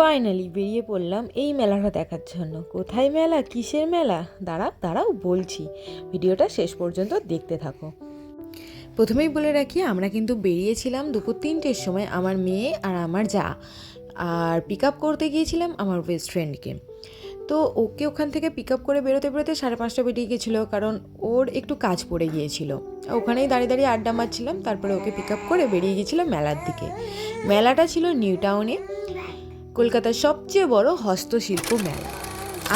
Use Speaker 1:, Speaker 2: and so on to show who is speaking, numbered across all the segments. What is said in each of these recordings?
Speaker 1: Finally বেরিয়ে পড়লাম এই মেলাটা দেখার জন্য। কোথায় মেলা, কিসের মেলা, দাঁড়াও বলছি, ভিডিওটা শেষ পর্যন্ত দেখতে থাকো। প্রথমেই বলে রাখি, আমরা কিন্তু বেরিয়েছিলাম দুপুর 3টের সময়, আমার মেয়ে আর আমার যা, আর পিক আপ করতে গিয়েছিলাম আমার বেস্ট ফ্রেন্ডকে। তো ওকে ওখান থেকে পিক আপ করে বেরোতে 5:30 বেরিয়ে গেছিলো, কারণ ওর একটু কাজ পড়ে গিয়েছিল। ওখানেই দাঁড়িয়ে আড্ডা মারছিলাম, তারপরে ওকে পিক আপ করে বেরিয়ে গেছিলো মেলার দিকে। মেলাটা ছিল নিউ টাউনে, কলকাতার সবচেয়ে বড় হস্তশিল্প মেলা।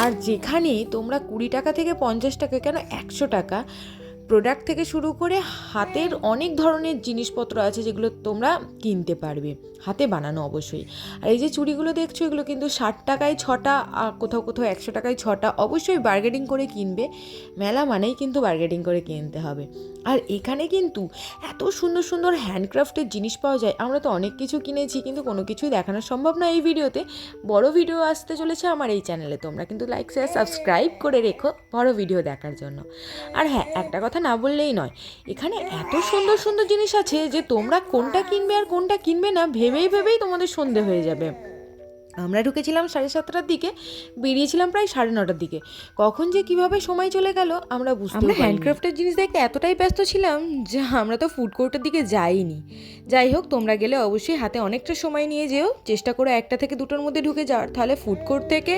Speaker 1: আর যেখানে তোমরা 20 টাকা থেকে 50 টাকা, কেন 100 টাকা প্রোডাক্ট থেকে শুরু করে হাতের অনেক ধরনের জিনিসপত্র আছে যেগুলো তোমরা কিনতে পারবে, হাতে বানানো অবশ্যই। আর এই যে চুড়িগুলো দেখছো, এগুলো কিন্তু 60 টাকায় 6টা, আর কোথাও 100 টাকায় 6টা। অবশ্যই বার্গেনিং করে কিনবে, মেলা মানেই কিন্তু বার্গেনিং করে কিনতে হবে। আর এখানে কিন্তু এত সুন্দর সুন্দর হ্যান্ডক্রাফটের জিনিস পাওয়া যায়। আমরা তো অনেক কিছু কিনেছি, কিন্তু কোনো কিছুই দেখানো সম্ভব না এই ভিডিওতে। বড় ভিডিও আসতে চলেছে আমার এই চ্যানেলে, তোমরা কিন্তু লাইক শেয়ার সাবস্ক্রাইব করে রেখো বড় ভিডিও দেখার জন্য। আর হ্যাঁ, একটা কথা না বললেই নয়, এখানে এত সুন্দর সুন্দর জিনিস আছে যে তোমরা কোনটা কিনবে আর কোনটা কিনবে না ভেবেই তোমাদের সন্ধে হয়ে যাবে। আমরা ঢুকেছিলাম 7:30টার দিকে, বেরিয়েছিলাম প্রায় 9:30টার দিকে। কখন যে কিভাবে সময় চলে গেল আমরা বুঝতে পারিনি। হ্যান্ডক্রাফটের জিনিস দেখতে এতটাই ব্যস্ত ছিলাম যে আমরা তো ফুড কোর্টের দিকে যাইনি। যাই হোক, তোমরা গেলে অবশ্যই হাতে অনেকটা সময় নিয়ে যেও, চেষ্টা করো 1টা থেকে 2টোর মধ্যে ঢুকে যাওয়ার, তাহলে ফুড কোর্ট থেকে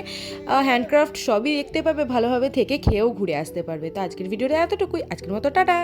Speaker 1: হ্যান্ডক্রাফট সবই দেখতে পাবে, ভালোভাবে থেকে খেয়েও ঘুরে আসতে পারবে। তো আজকের ভিডিওটা এতটুকুই, আজকের মতো টাটা।